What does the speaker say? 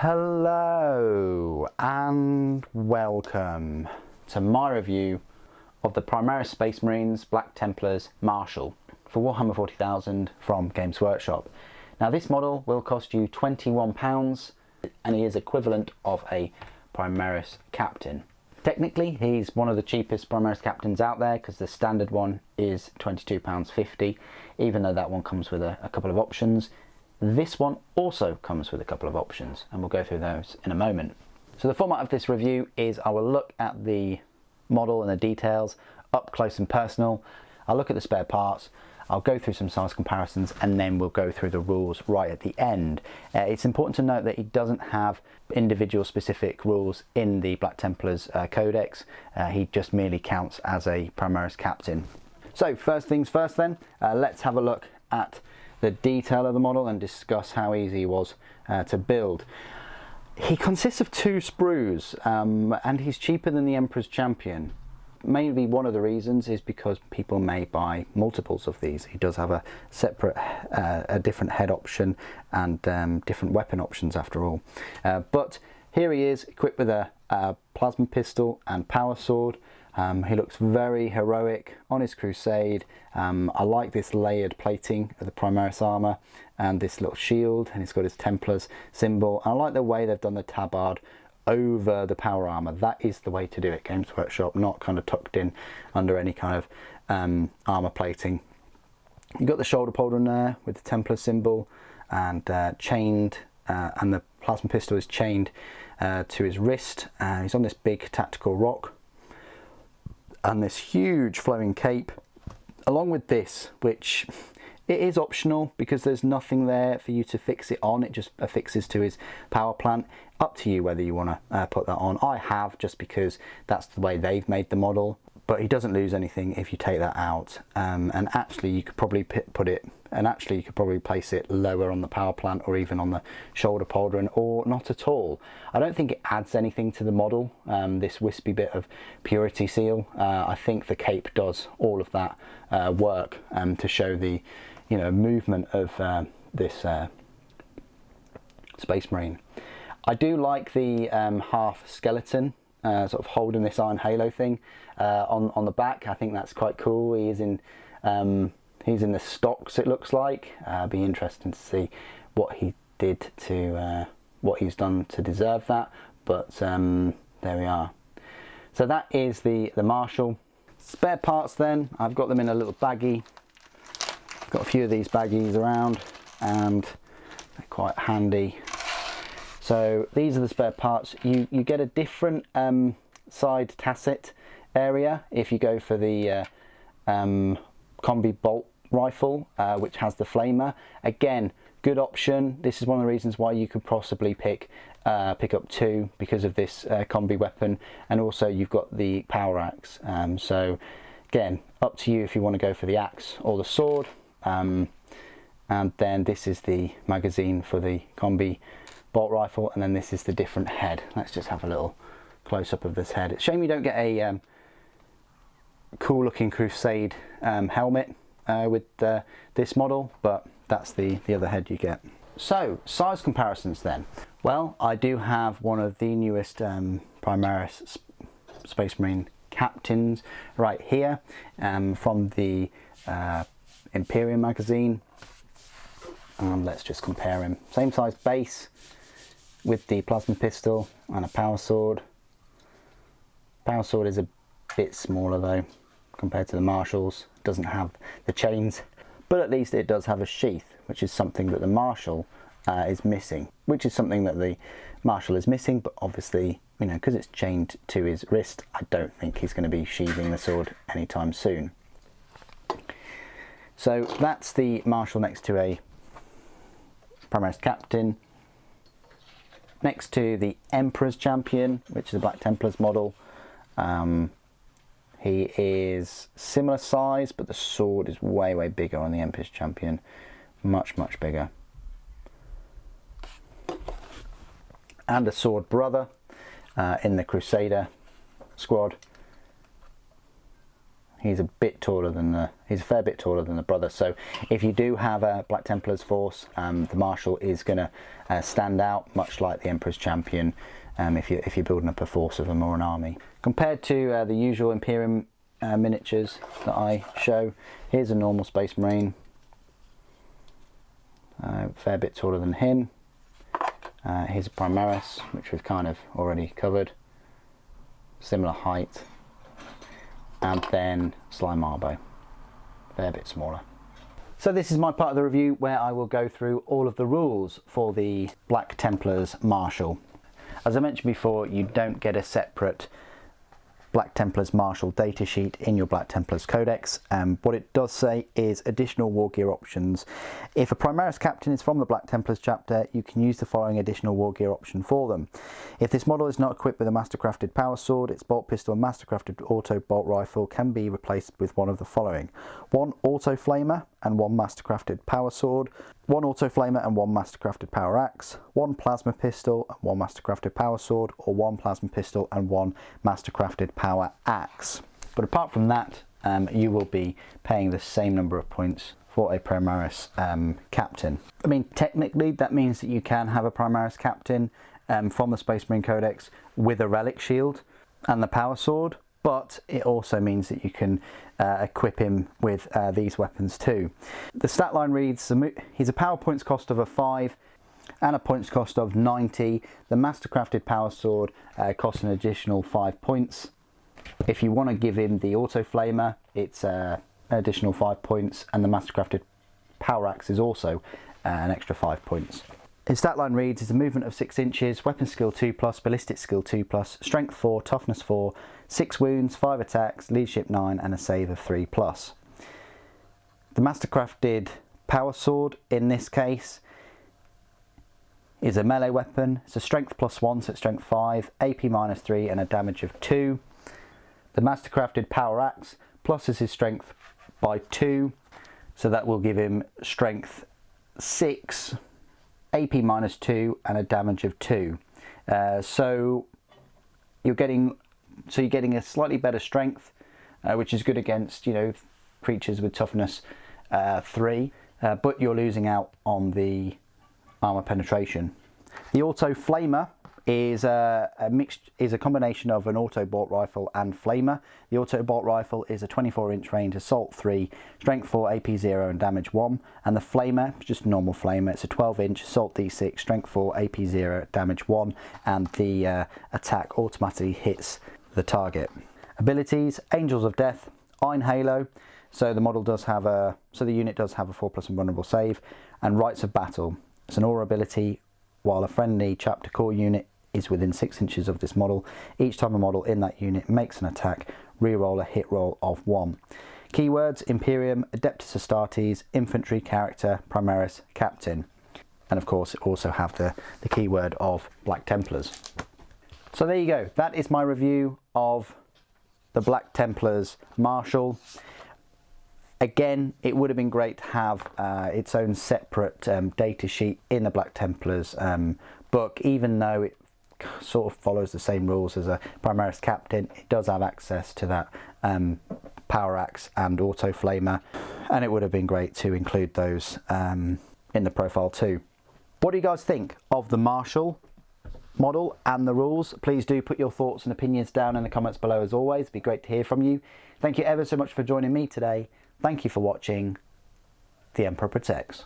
Hello and welcome to my review of the Primaris Space Marines Black Templars Marshal for Warhammer 40,000 from Games Workshop. Now this model will cost you £21 and he is equivalent of a Primaris Captain. Technically he's one of the cheapest Primaris Captains out there because the standard one is £22.50, even though that one comes with a couple of options. This one also comes with a couple of options and we'll go through those in a moment. So the format of this review is I will look at the model and the details up close and personal. I'll look at the spare parts, I'll go through some size comparisons, and then we'll go through the rules right at the end. It's important to note that he doesn't have individual specific rules in the Black Templars Codex. He just merely counts as a Primaris Captain. So first things first then, let's have a look at the detail of the model and discuss how easy he was to build. He consists of 2 sprues and he's cheaper than the Emperor's Champion. Maybe one of the reasons is because people may buy multiples of these. He does have a separate, a different head option and different weapon options after all. But here he is equipped with a plasma pistol and power sword. He looks very heroic on his crusade. I like this layered plating of the Primaris armour and this little shield, and he's got his Templars symbol. I like the way they've done the tabard over the power armour. That is the way to do it, Games Workshop, not kind of tucked in under any kind of armour plating. You've got the shoulder pauldron there with the Templar symbol and chained, and the plasma pistol is chained to his wrist. He's on this big tactical rock and this huge flowing cape, along with this, which it is optional because there's nothing there for you to fix it on. It just affixes to his power plant. Up to you whether you want to put that on. I have, just because that's the way they've made the model, but he doesn't lose anything if you take that out. And actually you could probably place it lower on the power plant or even on the shoulder pauldron, or not at all. I don't think it adds anything to the model, this wispy bit of purity seal. I think the cape does all of that work to show the movement of this Space Marine. I do like the half skeleton sort of holding this iron halo thing on the back. I think that's quite cool. He's in the stocks, it looks like. Be interesting to see what he did to what he's done to deserve that, but there we are. So that is the Marshal. Spare parts then, I've got them in a little baggie. Got a few of these baggies around and they're quite handy. So these are the spare parts. You get a different side tasset area if you go for the combi bolt rifle, which has the flamer. Again, good option. This is one of the reasons why you could possibly pick up 2 because of this combi weapon, and also you've got the power axe. So again, up to you if you want to go for the axe or the sword. And then this is the magazine for the combi bolt rifle, and then this is the different head. Let's just have a little close-up of this head. It's a shame you don't get a cool looking crusade helmet with this model, but that's the other head you get. So size comparisons then. Well, I do have one of the newest Primaris Space Marine Captains right here from the Imperium magazine. Let's just compare him. Same size base with the plasma pistol and a power sword. Power sword is a bit smaller though compared to the Marshals. It doesn't have the chains, but at least it does have a sheath, which is something that the Marshal is missing, which is something that the Marshal is missing, but obviously, because it's chained to his wrist, I don't think he's going to be sheathing the sword anytime soon. So that's the Marshal next to a Primaris Captain. Next to the Emperor's Champion, which is a Black Templars model. He is similar size, but the sword is way bigger on the Emperor's Champion. Much bigger. And a sword brother in the Crusader squad. he's a fair bit taller than the brother. So if you do have a Black Templars force, the Marshal is going to stand out, much like the Emperor's Champion, if you're building up a force of them or an army. Compared to the usual Imperium miniatures that I show, here's a normal Space Marine, fair bit taller than him. Here's a Primaris, which we've kind of already covered, similar height, and then Sly Marbo, fair bit smaller. So this is my part of the review where I will go through all of the rules for the Black Templars Marshal. As I mentioned before, you don't get a separate Black Templars Marshal datasheet in your Black Templars Codex. What it does say is additional war gear options. If a Primaris captain is from the Black Templars chapter, you can use the following additional war gear option for them. If this model is not equipped with a mastercrafted power sword, its bolt pistol and mastercrafted auto bolt rifle can be replaced with one of the following: 1 auto flamer and 1 mastercrafted power sword, 1 auto flamer and 1 mastercrafted power axe, 1 plasma pistol and 1 mastercrafted power sword, or 1 plasma pistol and 1 mastercrafted power axe. But apart from that, you will be paying the same number of points for a Primaris captain. I mean, technically that means that you can have a Primaris captain from the Space Marine Codex with a relic shield and the power sword, but it also means that you can equip him with these weapons too. The stat line reads, he's a power points cost of a 5 and a points cost of 90. The mastercrafted power sword costs an additional 5 points. If you want to give him the auto flamer, it's an additional 5 points, and the mastercrafted power axe is also an extra 5 points. His stat line reads, it's a movement of 6 inches, weapon skill 2+, ballistic skill 2+, strength 4, toughness 4, 6 wounds, 5 attacks, leadership 9, and a save of 3+. The mastercrafted power sword in this case is a melee weapon. It's a strength +1, so it's strength 5, AP -3, and a damage of 2. The mastercrafted power axe pluses his strength by 2, so that will give him strength 6, AP -2, and a damage of 2. So you're getting a slightly better strength, which is good against, you know, creatures with toughness 3, but you're losing out on the armor penetration. The auto flamer is a combination of an auto bolt rifle and flamer. The auto bolt rifle is a 24-inch range, assault 3, strength 4, AP 0, and damage 1. And the flamer, just a normal flamer, it's a 12-inch, assault D6, strength 4, AP 0, damage 1, and the attack automatically hits the target. Abilities: Angels of Death, Iron Halo. So the model does have the unit does have a 4+ invulnerable save, and Rites of Battle. It's an aura ability. While a friendly chapter core unit is within 6 inches of this model, each time a model in that unit makes an attack, reroll a hit roll of 1. Keywords: Imperium, Adeptus Astartes, Infantry, Character, Primaris, Captain. And of course also have the keyword of Black Templars. So there you go, that is my review of the Black Templars Marshal. Again, it would have been great to have its own separate data sheet in the Black Templars book, even though it sort of follows the same rules as a Primaris captain. It does have access to that power axe and auto flamer, and it would have been great to include those in the profile too. What do you guys think of the Marshal model and the rules? Please do put your thoughts and opinions down in the comments below. As always, it'd be great to hear from you. Thank you ever so much for joining me today. Thank you for watching. The Emperor Protects.